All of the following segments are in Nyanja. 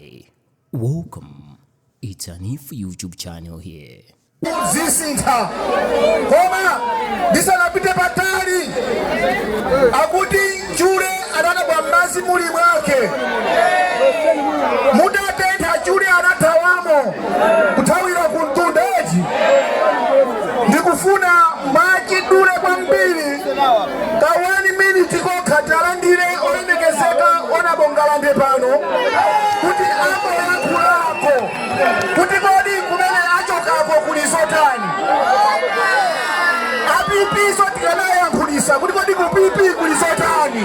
Hi, welcome. It's an If YouTube channel here. Zisinta Homa Disanapite Patari Akuti Jure Anana Bambazi Muri wake Muda Tenta Jure Anatawamo Kutawira kuntundaji Nikufuna Maki Dure Bambili Kawani minute ko Katarandire Olemekezeka Ona Bongalande Pano Kuti Amo Yakulako Kuti Godi Kumele Achokako Kulisotani Apipi Sotikana ya Kulisa Kuti Godi Kupipi Kulisotani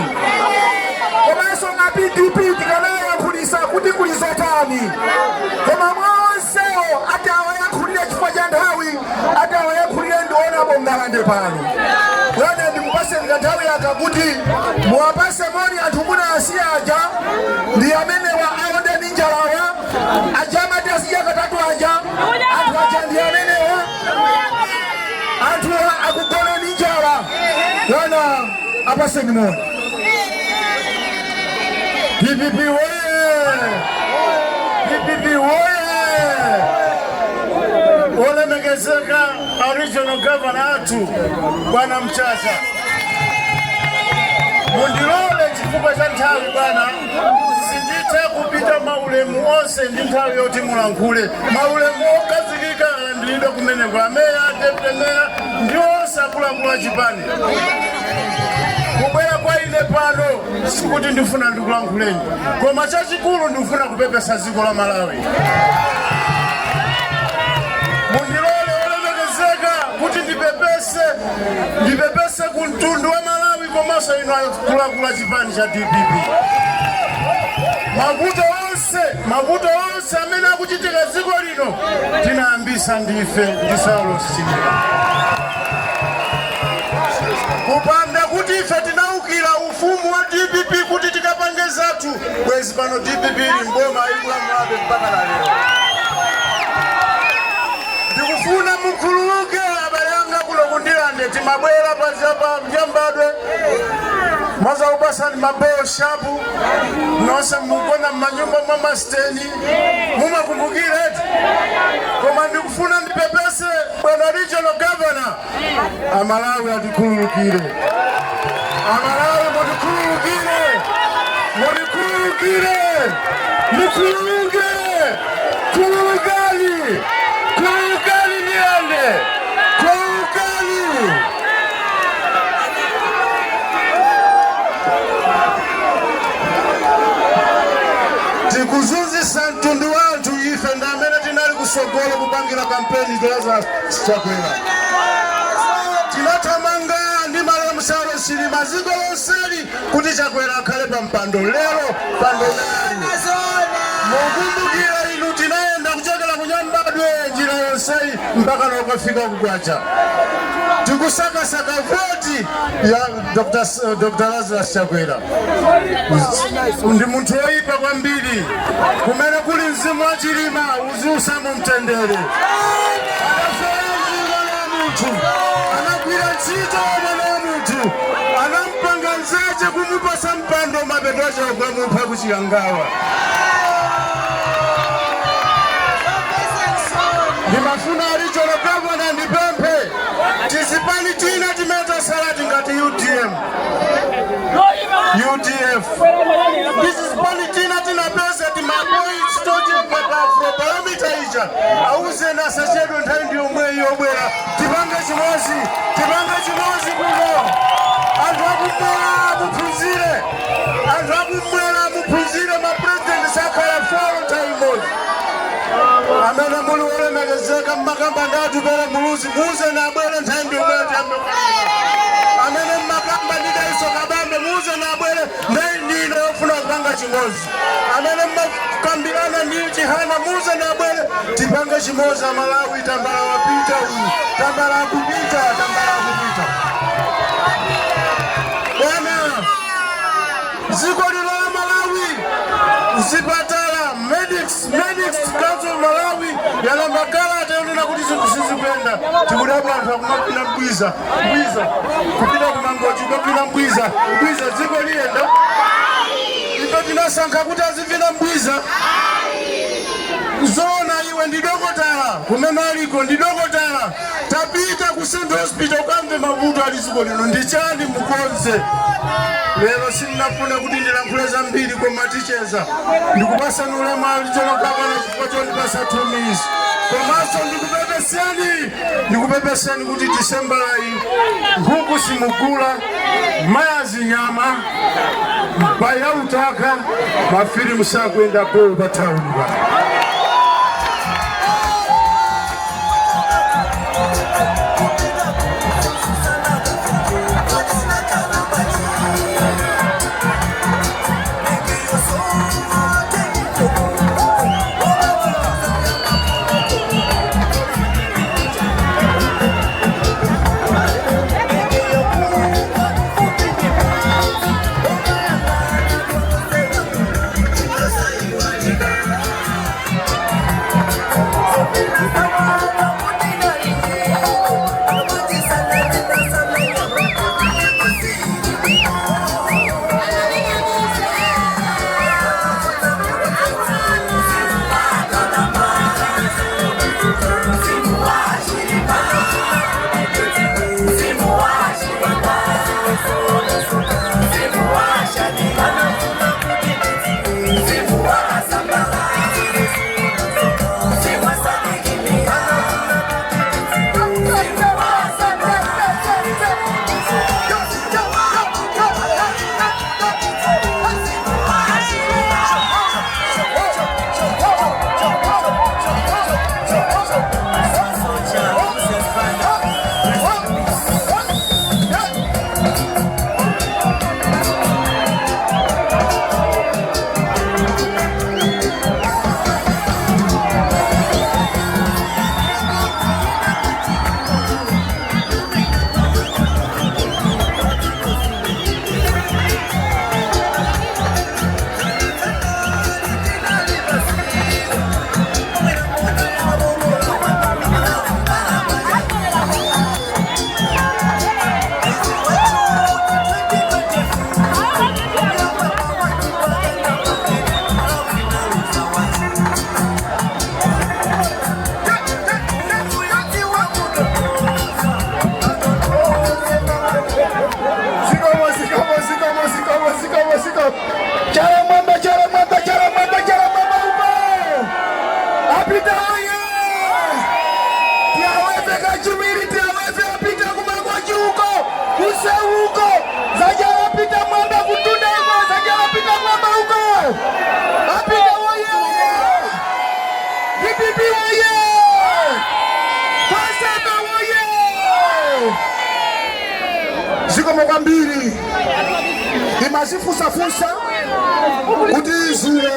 Komaso na PDP Tikana ya Kulisa Kuti Kulisotani Koma Mwonseo Atawa ya Kulia Chifajandawi Atawa ya Kulia Ndona Bongalande Pano Wana Ndipase Ngandawi ya Kabuti Mwapase Moni Atumuna Asiaja Ndiyamene wa Aonde Ninjalawa Ajama Dasiya Katatu Aja Atu Ndiyamene wa Atu Akukone Ninjala Wana Apase Nimoni PPP woye PPP woye Olemekezeka original governor atu Bwana Mchacha Mundilole chifukwa cha nthawi bwana sinditha kupita maulemu onse ndi nthawi yoti mulankhule maulemu okazikika ndilido kumene kwa meya deputy meya ndi onse akuluakulu achipani kubwera kwa ine pano sikuti ndifuna ndikulankhuleni koma chachikulu ndifuna kupepesa dziko la Malawi. Mundilole olemekezeka kuti ndipepese kumtundu wa Malawi komanso ino akuluakulu achipani cha DPP. Mavuto onse amene akuchitika dziko lino tinayambisa ndife ndi Saulos Chilima. Kupanda kuti ife tinaukira ufumu wa DPP kuti tikapange zathu bwezi pano DPP ili mboma ikulamulabe mpaka na lero. Ndikufuna mukhululuke abale anga kulokundilande timabwera pazapa mjambadwe maza ubasani mabeo shapu nonse mugona mmanyumba mwa masteni mumakumbukire eti koma ndikufuna ndipepese bwana regional governor Amalawi atikhululukire Amalawi mutikhululukire mukhululuke khululukani niyande khululukani. Tikuzunzisa mtundu wanthu ife ndamene tinali kusogolo kupangira kampeni za Chakwera. Tinathamanga ndi malamu Saulos Chilima dziko lonseli kuti Chakwera akhale pa mpando lero pando nali. Mukumbukira inu tinaenda kuchokera kunyambadwe njira yonseyi mpaka nokafika kugwacha. Tikusakasaka voti ya Dr. Lazarus Chakwera. Ndi munthu oyipa kwambiri kumene kuli mzimu wa Chilima uziusamo mtendere. Anagwira ntchito mwana wa munthu anampanga nzeche kumupasa mpando mapeto acho kwamupha kuchiyangawa. Ndimafuna regional governor ndipemphe tisipani tina timeta salati ngati UDM UDF tisipani tina tinapeza timaboi chitoche mpaka afrobarometer ija auze na sachedwe nthawi ndi yomwe yobwera tipange chimozi kuno anthu akumwera muphunzire mapresident sakhala folo nthawi imodzi amene muli olemekezeka mmakamba ndatu pere muluzi muze na abwere nthawi ndi yomwe amene mmakamba ndidaiso kabambe muze na abwere ndine yofuna kupanga chimozi amene mmakambirana ndi chihana muze na abwere tipange chimozi Amalawi tambala wapita uyu tambala akupita bwana dziko lino la Malawi zipatala medics council Malawi yanambakala ataonena kuti zinthu sizikuyenda tikudabwa anthu akumapina mbwiza kupita kumangochi kupina mbwiza dziko liyenda ife tinasankha kuti azivina mbwiza zona iwe ndidokotala kumenaliko ndidokotala tapita ku Central Hospital ukamve mavuto aliziko lino ndichani mukonze. Lero sinafuna kuti ndilankhule zambiri koma ticheza ndikupasani ulemu alichonokapana chifukwa chondipasa 2 minutes. Komanso ndikupepeseni kuti Disembalayi nkhuku simugula, mayazi nyama, mpaya utaka, mafilimu sakwenda bolo pa town pa. Zikomo kwambiri imazifusafusa kuti izulo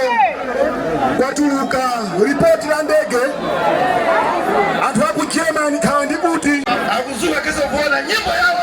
kwatuluka ripoti la ndege anthu aku German khala ndi kuti akuzuka kezokuona nyimbo yawo.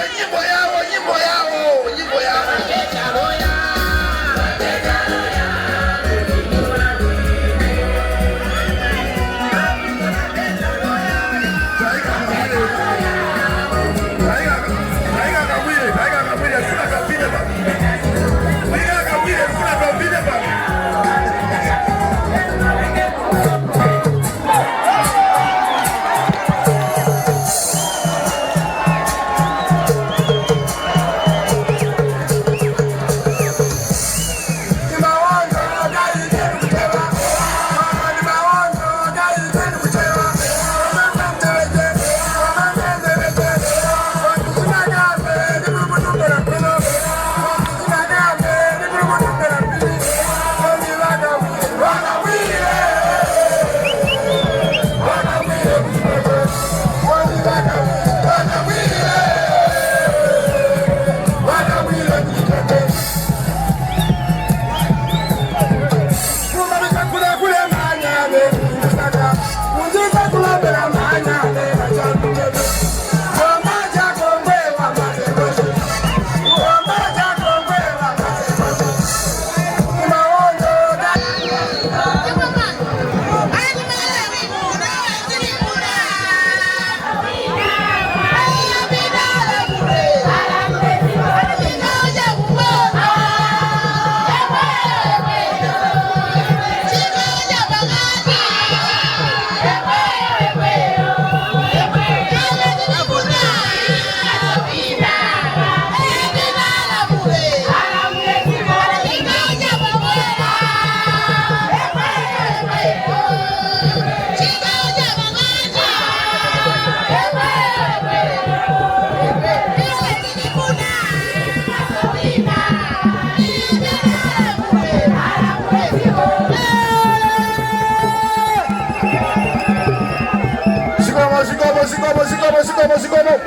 zikomo.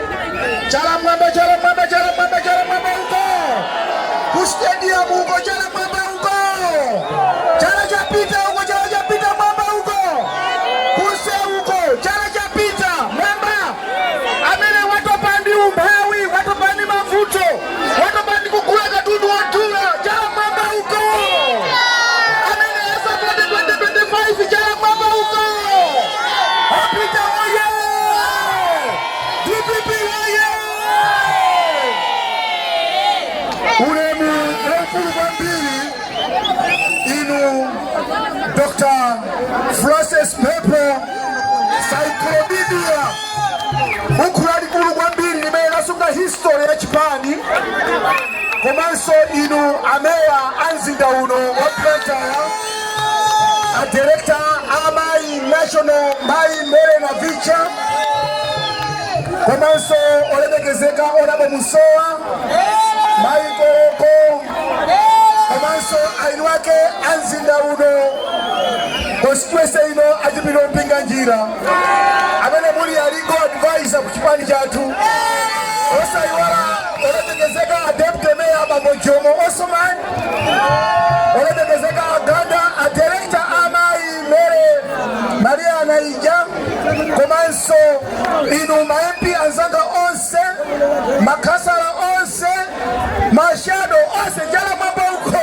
Chala mwamba huko. Kustadium huko, chala mwamba huko. Chala chapita huko, chala chapita mwamba huko. Kuse huko, chala chapita mwamba. Amene watopandi umbawi, watopandi mavuto, watopandi kukula katundu watula, chala mwamba huko. Amene esa 2025, chala mwamba huko. Apita oye! DPP oye! Ulemu mkulu kwa mbili inu Dr. Francis Pepe Cyclopedia ukulali kulu kwa mbili nimena sunga history ya Chipani komanso inu ameya anzinda uno waplanta a director amai national mai mbele na vicha komanso olemekezeka olabo musoa mai koroko komanso ainu wake anzinda uno constituency ino ajibilo mpinga njira amene muli alingo advisor ku Chipani chatu osaiwala olemekezeka a deputy mayor Bambo Jomo Osman olemekezeka aganda a director amai mbele Maria Naija komanso inu maempi anzanga onse makasala onse mashado onse jala mwamba uko